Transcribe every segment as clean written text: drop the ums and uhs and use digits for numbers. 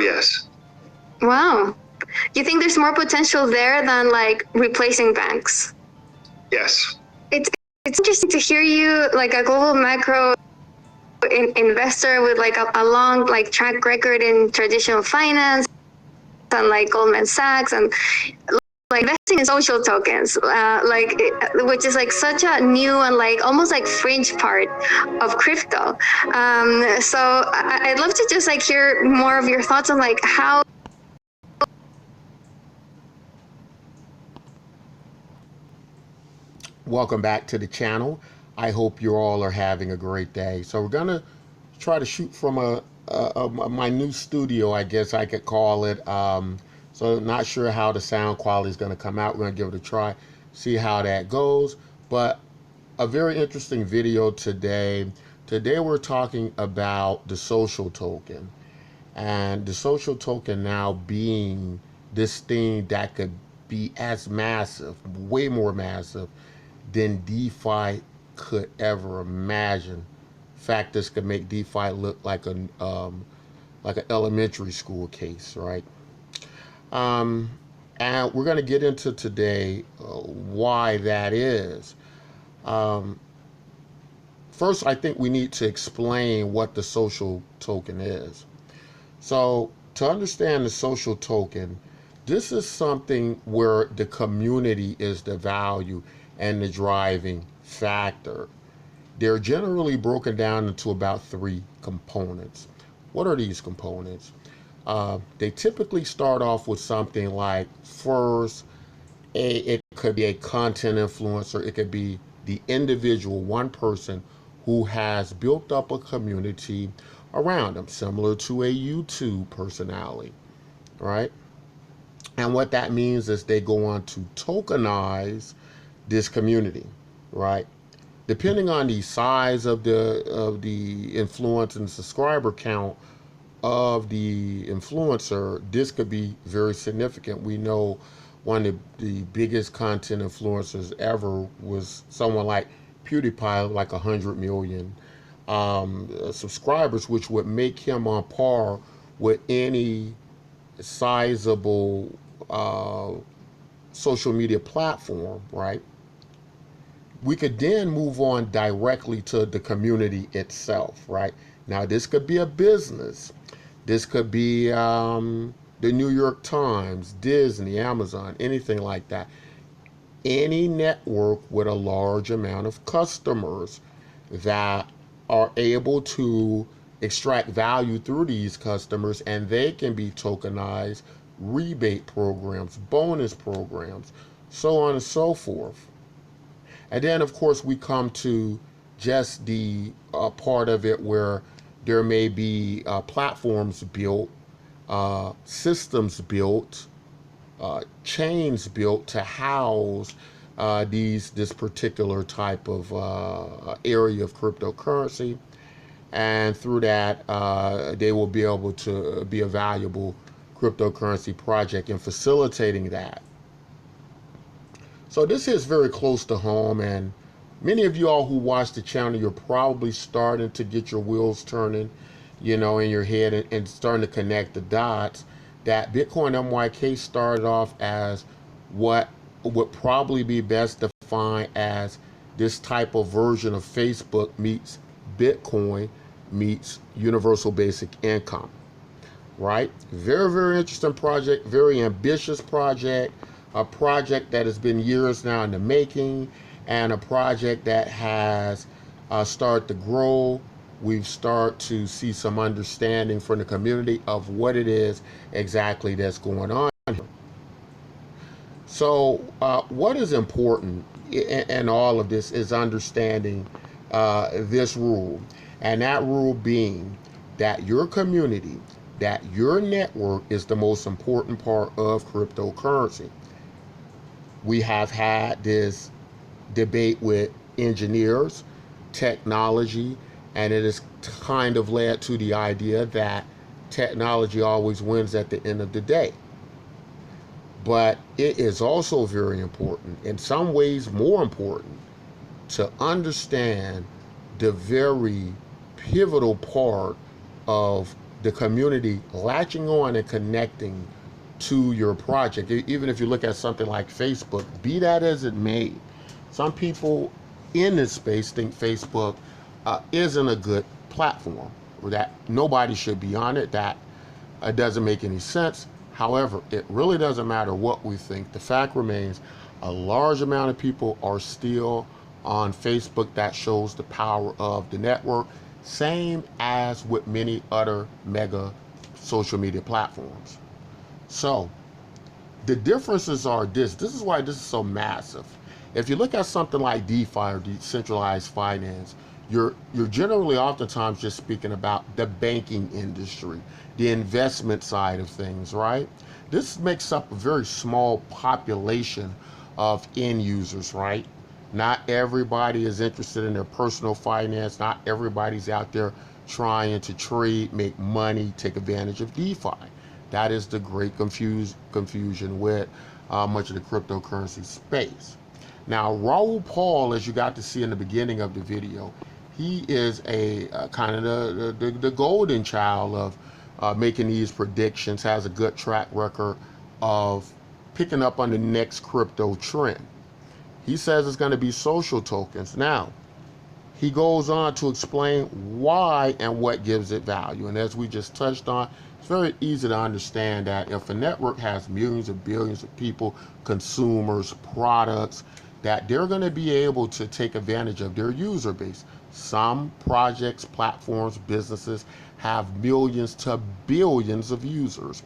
yes. Wow. You think there's more potential there than like replacing banks? Yes. It's interesting to hear you, like a global macro investor with like a long like track record in traditional finance and like Goldman Sachs and like investing in social tokens, which is like such a new and like almost like fringe part of crypto. So I'd love to just like hear more of your thoughts on like how. Welcome back to the channel. I hope you all are having a great day. So we're gonna try to shoot from my new studio, I guess I could call it. So not sure how the sound quality is gonna come out. We're gonna give it a try, see how that goes. But a very interesting video today. Today we're talking about the social token, and the social token now being this thing that could be as massive, way more massive than DeFi could ever imagine. In fact, this could make DeFi look like an elementary school case, right? Um, and we're going to get into today why that is. Um, First, I think we need to explain what the social token is. So, to understand the social token, this is something where the community is the value and the driving factor. They're generally broken down into about three components. What are these components? They typically start off with something like first, it could be a content influencer, it could be the individual, one person who has built up a community around them, similar to a YouTube personality, right? And what that means is they go on to tokenize this community, right? Depending on the size of the influence and subscriber count of the influencer, this could be very significant. We know one of the biggest content influencers ever was someone like PewDiePie, like 100 million subscribers, which would make him on par with any sizable uh, social media platform, right? We could then move on directly to the community itself, right? Now, this could be a business. This could be the New York Times, Disney, Amazon, anything like that. Any network with a large amount of customers that are able to extract value through these customers, and they can be tokenized, rebate programs, bonus programs, so on and so forth. And then, of course, we come to just the part of it where there may be platforms built, systems built, chains built to house this particular type of area of cryptocurrency, and through that they will be able to be a valuable cryptocurrency project in facilitating that. So this is very close to home, and many of you all who watch the channel, you're probably starting to get your wheels turning, in your head, and starting to connect the dots that Bitcoin MYK started off as what would probably be best defined as this type of version of Facebook meets Bitcoin meets universal basic income, right? Very, very interesting project, very ambitious project, a project that has been years now in the making, and a project that has started to grow. We've started to see some understanding from the community of what it is exactly that's going on here. So what is important in all of this is understanding this rule, and that rule being that your community, that your network is the most important part of cryptocurrency. We have had this debate with engineers, technology, and it has kind of led to the idea that technology always wins at the end of the day. But it is also very important, in some ways more important, to understand the very pivotal part of the community latching on and connecting to your project. Even if you look at something like Facebook, be that as it may, some people in this space think Facebook isn't a good platform, or that nobody should be on it, that doesn't make any sense. However, it really doesn't matter what we think. The fact remains, a large amount of people are still on Facebook. That shows the power of the network. Same as with many other mega social media platforms. So the differences are this. This is why this is so massive. If you look at something like DeFi or decentralized finance, you're generally oftentimes just speaking about the banking industry, the investment side of things, right? This makes up a very small population of end users, right? Not everybody is interested in their personal finance. Not everybody's out there trying to trade, make money, take advantage of DeFi. That is the great confusion with much of the cryptocurrency space. Now, Raoul Pal, as you got to see in the beginning of the video, he is a kind of the golden child of making these predictions, has a good track record of picking up on the next crypto trend. He says it's going to be social tokens. Now, he goes on to explain why and what gives it value. And as we just touched on, it's very easy to understand that if a network has millions of billions of people, consumers, products, that they're going to be able to take advantage of their user base. Some projects, platforms, businesses have millions to billions of users.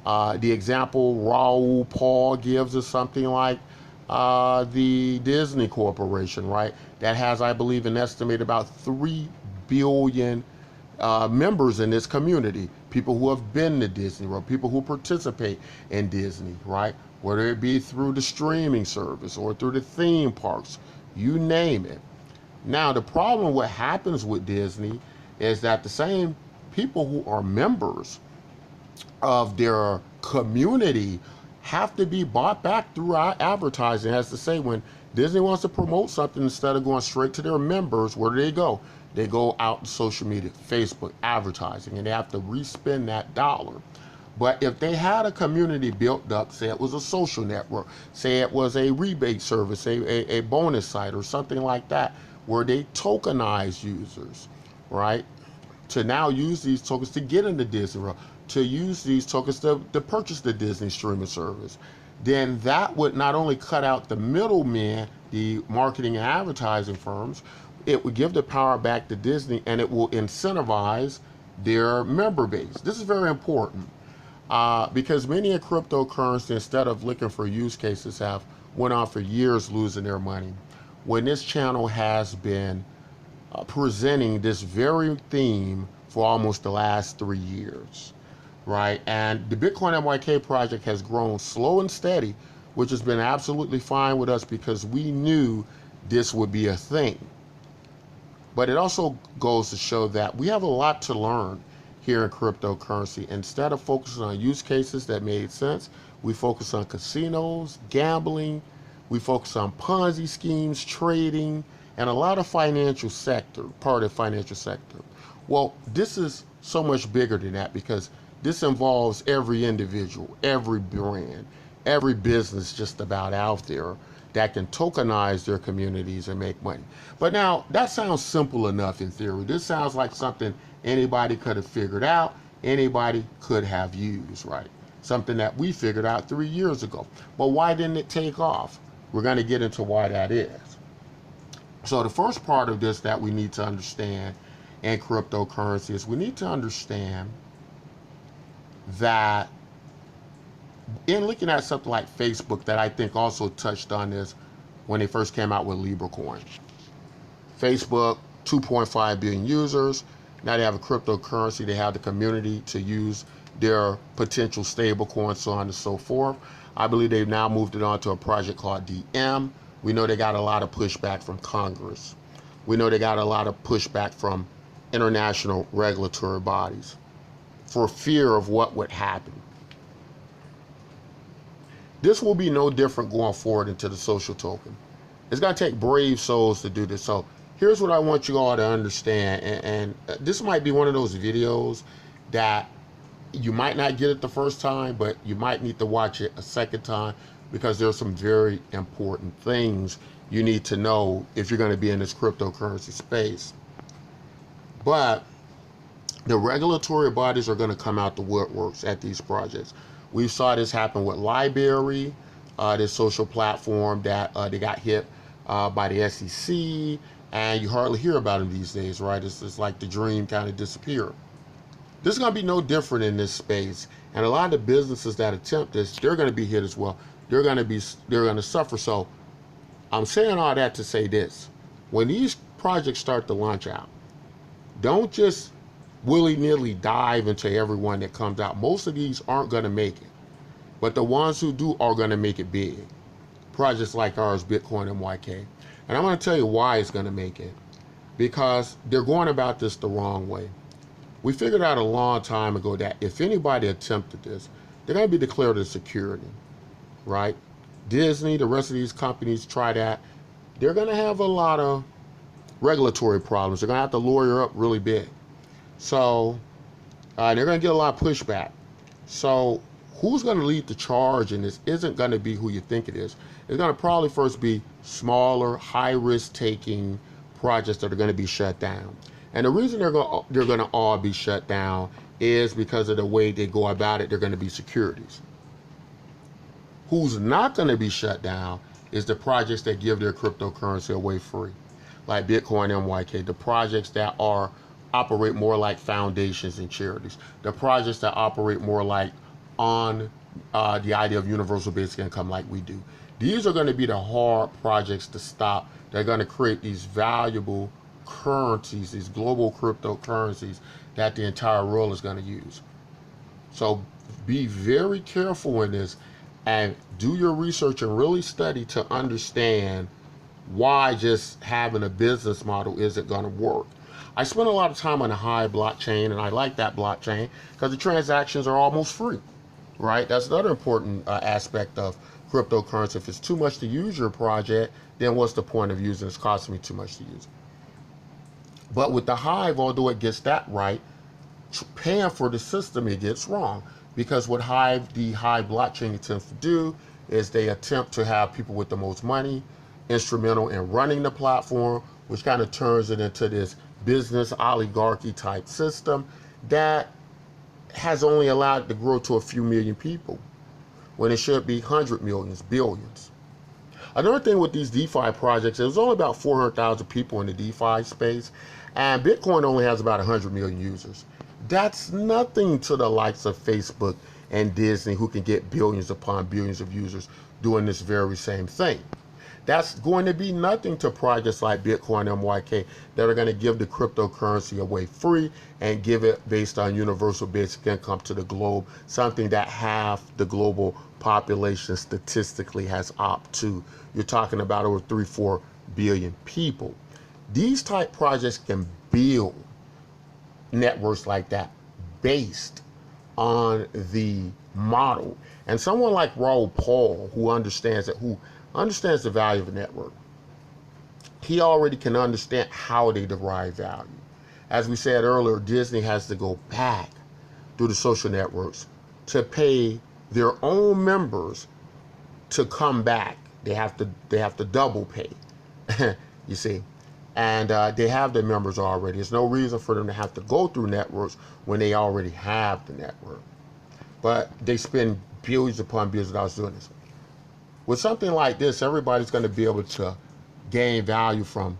The example Raoul Pal gives is something like the Disney Corporation, right? That has, I believe, an estimated about 3 billion members in this community. People who have been to Disney World, people who participate in Disney, right? Whether it be through the streaming service or through the theme parks, you name it. Now, the problem, what happens with Disney is that the same people who are members of their community have to be bought back through our advertising. As to say, when Disney wants to promote something, instead of going straight to their members, where do they go? They go out to social media, Facebook, advertising, and they have to respend that dollar. But if they had a community built up, say it was a social network, say it was a rebate service, a bonus site or something like that, where they tokenize users, right? To now use these tokens to get into Disney World, to use these tokens to purchase the Disney streaming service, then that would not only cut out the middlemen, the marketing and advertising firms, it would give the power back to Disney, and it will incentivize their member base. This is very important because many in cryptocurrency, instead of looking for use cases, have went on for years losing their money. When this channel has been presenting this very theme for almost the last 3 years, right? And the Bitcoin MYK project has grown slow and steady, which has been absolutely fine with us because we knew this would be a thing. But it also goes to show that we have a lot to learn here in cryptocurrency. Instead of focusing on use cases that made sense, we focus on casinos, gambling, we focus on Ponzi schemes, trading, and a lot of financial sector, part of the financial sector. Well, this is so much bigger than that because this involves every individual, every brand, every business just about out there that can tokenize their communities and make money. But now, that sounds simple enough in theory. This sounds like something anybody could have figured out, anybody could have used, right? Something that we figured out 3 years ago. But why didn't it take off? We're going to get into why that is. So the first part of this that we need to understand in cryptocurrency is we need to understand that in looking at something like Facebook, that I think also touched on this when they first came out with Libra coin. Facebook, 2.5 billion users. Now they have a cryptocurrency. They have the community to use their potential stable coins, so on and so forth. I believe they've now moved it on to a project called DM. We know they got a lot of pushback from Congress. We know they got a lot of pushback from international regulatory bodies for fear of what would happen. This will be no different going forward into the social token. It's going to take brave souls to do this. So here's what I want you all to understand. And this might be one of those videos that you might not get it the first time, but you might need to watch it a second time, because there's some very important things you need to know if you're going to be in this cryptocurrency space. But the regulatory bodies are going to come out the woodworks at these projects. We saw this happen with Library, this social platform that they got hit by the SEC, and you hardly hear about them these days, right? It's like the dream kind of disappeared. This is going to be no different in this space, and a lot of the businesses that attempt this, they're going to be hit as well. They're going to suffer. So I'm saying all that to say this: when these projects start to launch out, don't just willy-nilly dive into everyone that comes out. Most of these aren't going to make it, but the ones who do are going to make it big. Projects like ours, Bitcoin MYK. And I'm going to tell you why it's going to make it. Because they're going about this the wrong way. We figured out a long time ago that if anybody attempted this, they're going to be declared a security, right? Disney, the rest of these companies try that. They're going to have a lot of regulatory problems. They're going to have to lawyer up really big. So they're going to get a lot of pushback. So who's going to lead the charge in this isn't going to be who you think it is. It's going to probably first be smaller, high-risk taking projects that are going to be shut down. And the reason they're going to all be shut down is because of the way they go about it. They're going to be securities. Who's not going to be shut down is the projects that give their cryptocurrency away free, like Bitcoin MYK, the projects that operate more like foundations and charities, the projects that operate more like on the idea of universal basic income like we do. These are going to be the hard projects to stop. They're going to create these valuable currencies, these global cryptocurrencies that the entire world is going to use. So be very careful in this and do your research and really study to understand why just having a business model isn't going to work. I spent a lot of time on the Hive blockchain, and I like that blockchain because the transactions are almost free, right? That's another important aspect of cryptocurrency. If it's too much to use your project, then what's the point of using it? It's costing me too much to use it. But with the Hive, although it gets that right, paying for the system, it gets wrong. Because what the Hive blockchain attempts to do is they attempt to have people with the most money instrumental in running the platform, which kind of turns it into this business oligarchy type system that has only allowed it to grow to a few million people when it should be 100 millions, billions. Another thing with these DeFi projects, there's only about 400,000 people in the DeFi space, and Bitcoin only has about 100 million users. That's nothing to the likes of Facebook and Disney, who can get billions upon billions of users doing this very same thing. That's going to be nothing to projects like Bitcoin MYK that are going to give the cryptocurrency away free and give it based on universal basic income to the globe, something that half the global population statistically has opted to. You're talking about over 3-4 billion people. These type projects can build networks like that based on the model. And someone like Raoul Paul, who understands the value of a network, he already can understand how they derive value. As we said earlier, Disney has to go back through the social networks to pay their own members to come back. They have to double pay, you see. And they have their members already. There's no reason for them to have to go through networks when they already have the network. But they spend billions upon billions of dollars doing this. With something like this, everybody's going to be able to gain value from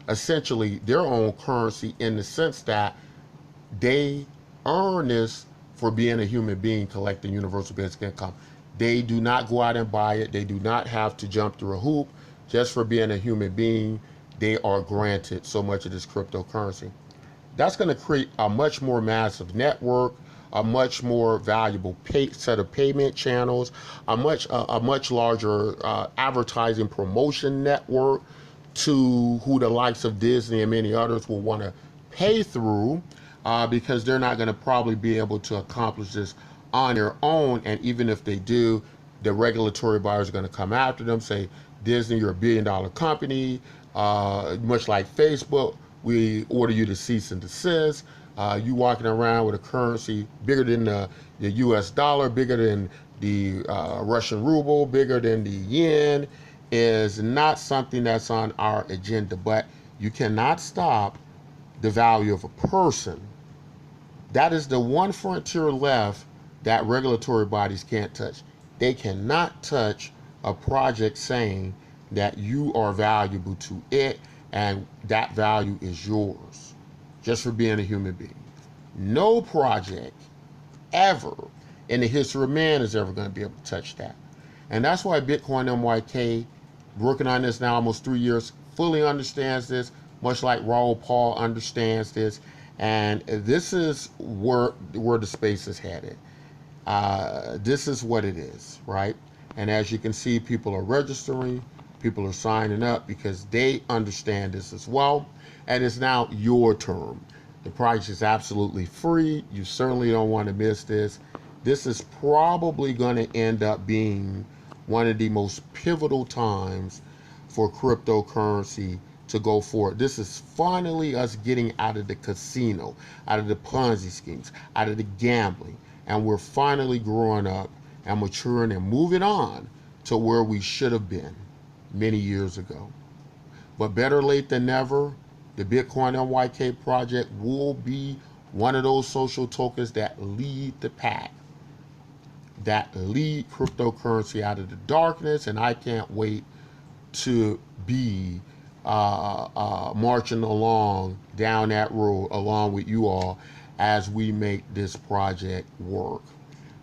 essentially their own currency, in the sense that they earn this for being a human being collecting universal basic income. They do not go out and buy it. They do not have to jump through a hoop. Just for being a human being, they are granted so much of this cryptocurrency. That's going to create a much more massive network, a much more valuable set of payment channels, a much larger advertising promotion network to who the likes of Disney and many others will want to pay through, because they're not going to probably be able to accomplish this on their own. And even if they do, the regulatory buyers are going to come after them, say, Disney, you're $1 billion company. Much like Facebook, we order you to cease and desist. You walking around with a currency bigger than the US dollar, bigger than the Russian ruble, bigger than the yen, is not something that's on our agenda. But you cannot stop the value of a person. That is the one frontier left that regulatory bodies can't touch. They cannot touch a project saying that you are valuable to it and that value is yours just for being a human being. No project ever in the history of man is ever going to be able to touch that. And that's why Bitcoin MYK, working on this now almost 3 years, fully understands this, much like Raoul Paul understands this. And this is where the space is headed. This is what it is, right? And as you can see, people are registering, people are signing up because they understand this as well. And it's now your turn. The project is absolutely free. You certainly don't want to miss this. This is probably going to end up being one of the most pivotal times for cryptocurrency to go forward. This is finally us getting out of the casino, out of the Ponzi schemes, out of the gambling. And we're finally growing up and maturing and moving on to where we should have been many years ago. But better late than never, the Bitcoin MYK project will be one of those social tokens that lead the pack, that lead cryptocurrency out of the darkness. And I can't wait to be marching along down that road along with you all as we make this project work,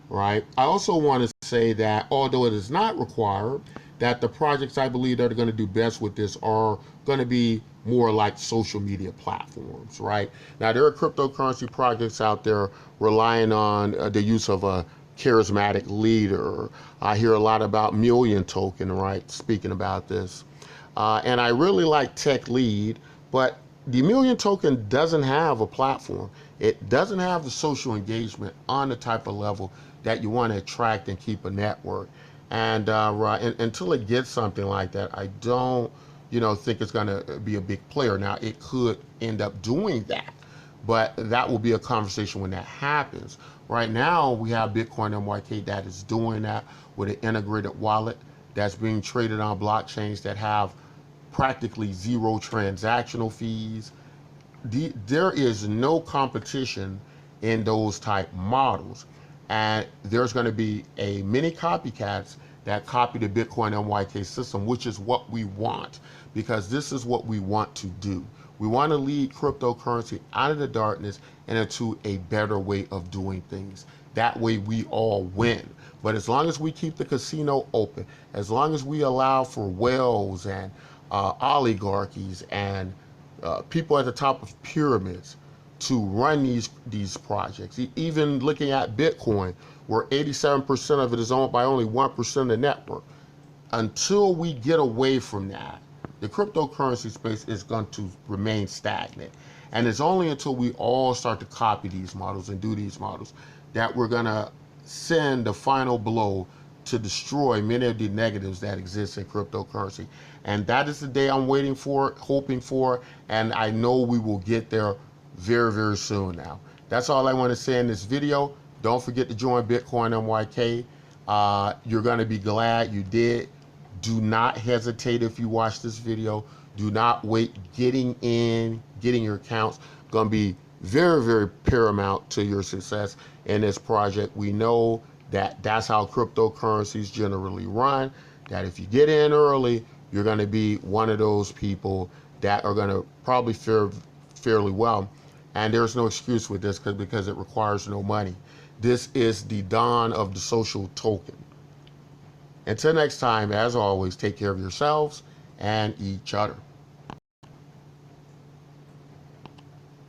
right? I also want to say that although it is not required, that the projects I believe that are going to do best with this are going to be more like social media platforms, right? Now, there are cryptocurrency projects out there relying on the use of a charismatic leader. I hear a lot about Million Token, right? Speaking about this. And I really like Tech Lead, but the Million Token doesn't have a platform. It doesn't have the social engagement on the type of level that you want to attract and keep a network. And until it gets something like that, I don't, think it's going to be a big player. Now, it could end up doing that, but that will be a conversation when that happens. Right now, we have Bitcoin MYK that is doing that with an integrated wallet that's being traded on blockchains that have practically zero transactional fees. There is no competition in those type models. And there's going to be a many copycats that copy the Bitcoin MYK system, which is what we want, because this is what we want to do. We want to lead cryptocurrency out of the darkness and into a better way of doing things. That way we all win. But as long as we keep the casino open, as long as we allow for whales and oligarchies and people at the top of pyramids to run these projects, even looking at Bitcoin, where 87% of it is owned by only 1% of the network. Until we get away from that, the cryptocurrency space is going to remain stagnant. And it's only until we all start to copy these models and do these models that we're going to send the final blow to destroy many of the negatives that exist in cryptocurrency. And that is the day I'm waiting for, hoping for, and I know we will get there very, very soon now. That's all I want to say in this video. Don't forget to join Bitcoin MYK. You're going to be glad you did. Do not hesitate if you watch this video. Do not wait. Getting your accounts going to be very, very paramount to your success in this project. We know that that's how cryptocurrencies generally run, that if you get in early, you're going to be one of those people that are going to probably fare fairly well. And there's no excuse with this because it requires no money. This is the dawn of the social token. Until next time, as always, take care of yourselves and each other.